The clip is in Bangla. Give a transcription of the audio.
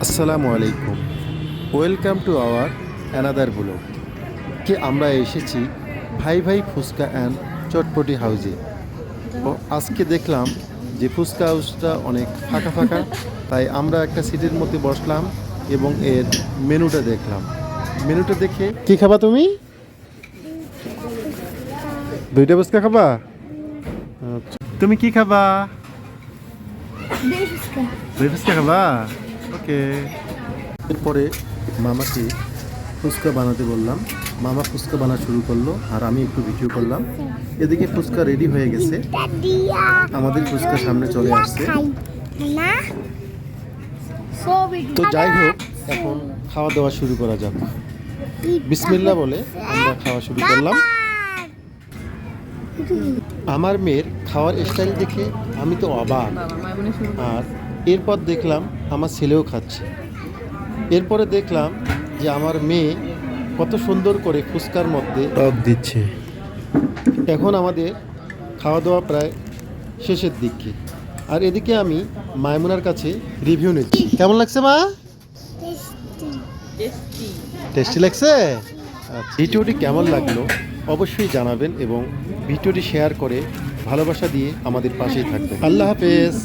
আসসালামু আলাইকুম, welcome to our another blog. কি আমরা এসেছি ভাই ভাই ফুচকা অ্যান্ড চটপটি হাউজে। তো আজকে দেখলাম যে ফুচকা হাউসটা অনেক ফাঁকা ফাঁকা, তাই আমরা একটা সিটের মধ্যে বসলাম এবং এর মেনুটা দেখলাম। মেনুটা দেখে কি খাবা তুমি? দুইটা ফুচকা খাবা? আচ্ছা। তুমি কি খাবা? দই ফুচকা খাবা? ওকে। এরপরে মামাকে ফুচকা বানাতে বললাম। মামা ফুচকা বানা শুরু করলো আর আমি একটু ভিডিও করলাম। এদিকে ফুচকা রেডি হয়ে গেছে, আমাদের ফুচকা সামনে চলে আসছে। তো যাই হোক, এখন খাওয়া দাওয়া শুরু করা যাক। বিসমিল্লাহ বলে আমরা খাওয়া শুরু করলাম। আমার মেয়ের খাওয়ার স্টাইল দেখে আমি তো অবাক। আর এরপর দেখলাম আমার ছেলেও খাচ্ছে। এরপরে দেখলাম যে আমার মেয়ে কত সুন্দর করে ফুচকার মধ্যে টক দিচ্ছে। এখন আমাদের খাওয়া দাওয়া প্রায় শেষের দিকে, আর এদিকে আমি মাইমুনার কাছে রিভিউ নিচ্ছি। কেমন লাগছে মা? টেস্টি লাগছে। ভিডিওটি কেমন লাগলো অবশ্যই জানাবেন এবং ভিডিওটি শেয়ার করে ভালোবাসা দিয়ে আমাদের পাশেই থাকবেন। আল্লাহ হাফেজ।